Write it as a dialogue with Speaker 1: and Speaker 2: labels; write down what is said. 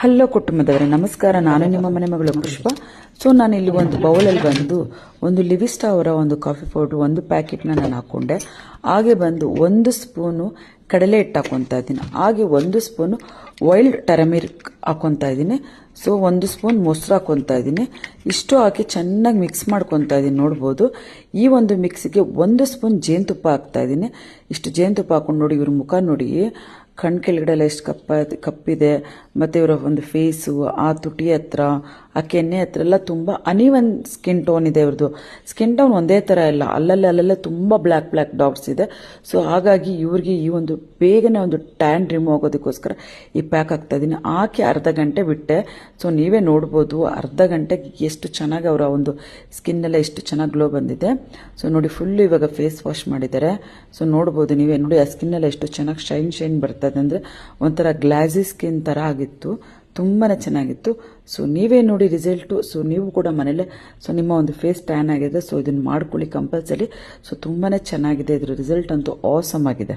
Speaker 1: Hello ಕುಟುಂಬದವರೇ, ನಮಸ್ಕಾರ. ನಾನು ನಿಮ್ಮ ಮನೆ ಮಗಳು ಪುಷ್ಪ. ಸೊ ನಾನು ಇಲ್ಲಿ ಒಂದು ಬೌಲಲ್ಲಿ ಬಂದು ಒಂದು ಲಿವಿಸ್ಟಾ ಅವರ ಒಂದು ಕಾಫಿ ಪೌಡ್ರ್ ಒಂದು ಪ್ಯಾಕೆಟ್ನ ನಾನು ಹಾಕ್ಕೊಂಡೆ. ಹಾಗೆ ಬಂದು 1 ಸ್ಪೂನು ಕಡಲೆ ಹಿಟ್ಟು ಹಾಕ್ಕೊತಾ ಇದ್ದೀನಿ. ಹಾಗೆ 1 ಸ್ಪೂನು ವೈಲ್ಡ್ ಟರ್ಮರಿಕ್ ಹಾಕ್ಕೊತಾ ಇದ್ದೀನಿ. ಸೊ 1 ಸ್ಪೂನ್ ಮೊಸರು ಹಾಕ್ಕೊತಾ ಇದ್ದೀನಿ. ಇಷ್ಟು ಹಾಕಿ ಚೆನ್ನಾಗಿ ಮಿಕ್ಸ್ ಮಾಡ್ಕೊತಾ ಇದ್ದೀನಿ. ನೋಡ್ಬೋದು, ಈ ಒಂದು ಮಿಕ್ಸಿಗೆ 1 ಸ್ಪೂನ್ ಜೇನುತುಪ್ಪ ಹಾಕ್ತಾ ಇದ್ದೀನಿ. ಇಷ್ಟು ಜೇನುತುಪ್ಪ ಹಾಕೊಂಡು ನೋಡಿ, ಇವ್ರ ಮುಖ ನೋಡಿ, ಕಣ್ಣು ಕೆಳಗಡೆ ಎಲ್ಲ ಎಷ್ಟು ಕಪ್ಪಿದೆ, ಮತ್ತು ಇವರ ಒಂದು ಫೇಸು, ಆ ತುಟಿ ಹತ್ರ, ಆ ಕೆನ್ನೆ ಹತ್ರ ಎಲ್ಲ ತುಂಬ ಅನಿವನ್ ಸ್ಕಿನ್ ಟೋನ್ ಇದೆ. ಇವ್ರದ್ದು ಸ್ಕಿನ್ ಟೋನ್ ಒಂದೇ ಥರ ಇಲ್ಲ, ಅಲ್ಲಲ್ಲೇ ತುಂಬ ಬ್ಲ್ಯಾಕ್ ಡಾಟ್ಸ್ ಇದೆ. ಸೊ ಹಾಗಾಗಿ ಇವ್ರಿಗೆ ಈ ಒಂದು ಬೇಗನೆ ಒಂದು ಟ್ಯಾನ್ ರಿಮೂವ್ ಆಗೋದಕ್ಕೋಸ್ಕರ ಈ ಪ್ಯಾಕ್ ಹಾಕ್ತಾ ಇದ್ದೀನಿ. ಹಾಕಿ ಅರ್ಧ ಗಂಟೆ ಬಿಟ್ಟೆ. ಸೊ ನೀವೇ ನೋಡ್ಬೋದು ಅರ್ಧ ಗಂಟೆಗೆ ಎಷ್ಟು ಚೆನ್ನಾಗಿ ಅವರ ಒಂದು ಸ್ಕಿನ್ನೆಲ್ಲ ಎಷ್ಟು ಚೆನ್ನಾಗಿ ಗ್ಲೋ ಬಂದಿದೆ. ಸೊ ನೋಡಿ, ಫುಲ್ಲು ಇವಾಗ ಫೇಸ್ ವಾಶ್ ಮಾಡಿದ್ದಾರೆ. ಸೊ ನೋಡ್ಬೋದು ನೀವೇ ನೋಡಿ, ಆ ಸ್ಕಿನ್ನೆಲ್ಲ ಎಷ್ಟು ಚೆನ್ನಾಗಿ ಶೈನ್ ಬರ್ತದೆ ಅಂದರೆ ಒಂಥರ ಗ್ಲಾಸಿ ಸ್ಕಿನ್ ಥರ ಆಗಿತ್ತು. ತುಂಬಾ ಚೆನ್ನಾಗಿತ್ತು. ಸೊ ನೀವೇ ನೋಡಿ ರಿಸಲ್ಟು. ಸೊ ನೀವು ಕೂಡ ಮನೇಲೆ ನಿಮ್ಮ ಒಂದು ಫೇಸ್ ಟ್ಯಾನ್ ಆಗಿದೆ. ಸೊ ಇದನ್ನು ಮಾಡ್ಕೊಳ್ಳಿ ಕಂಪಲ್ಸರಿ. ಸೊ ತುಂಬಾ ಚೆನ್ನಾಗಿದೆ, ಇದ್ರ ರಿಸಲ್ಟ್ ಅಂತೂ ಆಸಮ್ ಆಗಿದೆ.